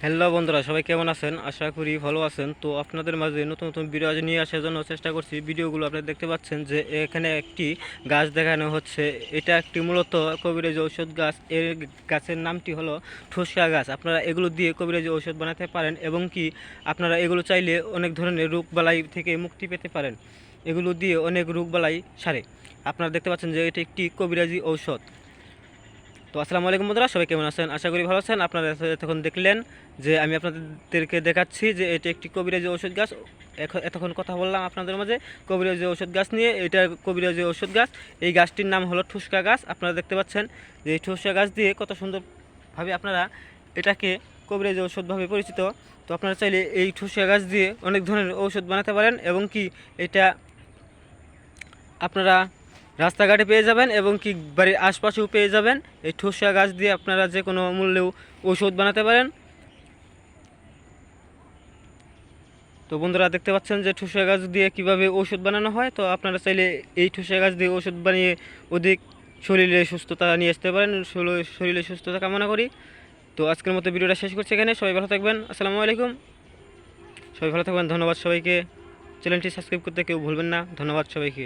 Hello বন্ধুরা, সবাই কেমন আছেন? আশা করি ভালো আছেন। তো আপনাদের মাঝে নতুন নতুন ভিডিও আজ নিয়ে আসার জন্য চেষ্টা করছি। ভিডিওগুলো আপনারা দেখতে পাচ্ছেন যে এখানে একটি গাছ দেখানো হচ্ছে। এটা একটি মূলত কবিরাজি ঔষধ গাছ। এর গাছের নামটি হলো ঠুসকা গাছ। আপনারা এগুলো দিয়ে কবিরাজি ঔষধ বানাতে পারেন এবং কি আপনারা এগুলো চাইলে অনেক ধরনের রোগবালাই থেকে মুক্তি পেতে পারেন। এগুলো দিয়ে অনেক রোগবালাই সারে। আপনারা দেখতে পাচ্ছেন যে এটি একটি কবিরাজি ঔষধ। তো আসসালামু আলাইকুম বন্ধুরা, সবাই কেমন আছেন? আশা করি ভালো আছেন। আপনারা এতক্ষণ দেখলেন যে আমি আপনাদেরকে দেখাচ্ছি যে এটি একটি কবিরাজি ঔষধ গাছ। এতক্ষণ কথা বললাম আপনাদের মাঝে কবিরাজি ঔষধ গাছ নিয়ে। এটা কবিরাজি ঔষধ গাছ। এই গাছটির নাম হলো ঠুসকা গাছ। আপনারা দেখতে পাচ্ছেন যে এই ঠুসকা গাছ দিয়ে কত সুন্দরভাবে আপনারা এটাকে কবিরাজি ঔষধভাবে পরিচিত। তো আপনারা চাইলে এই ঠুসকা গাছ দিয়ে অনেক ধরনের ঔষধ বানাতে পারেন এবং কি এটা আপনারা রাস্তাঘাটে পেয়ে যাবেন এবং কি বাড়ির আশপাশেও পেয়ে যাবেন। এই ঠুসকা গাছ দিয়ে আপনারা যে কোনো মূল্যেও ঔষধ বানাতে পারেন। তো বন্ধুরা দেখতে পাচ্ছেন যে ঠুসকা গাছ দিয়ে কিভাবে ঔষধ বানানো হয়। তো আপনারা চাইলে এই ঠুসকা গাছ দিয়ে ঔষধ বানিয়ে অধিক শরীরে সুস্থতা নিয়ে আসতে পারেন। শরীরে সুস্থতা কামনা করি। তো আজকের মতো ভিডিওটা শেষ করছি এখানে। সবাই ভালো থাকবেন। আসসালামু আলাইকুম। সবাই ভালো থাকবেন। ধন্যবাদ সবাইকে। চ্যানেলটি সাবস্ক্রাইব করতে কেউ ভুলবেন না। ধন্যবাদ সবাইকে।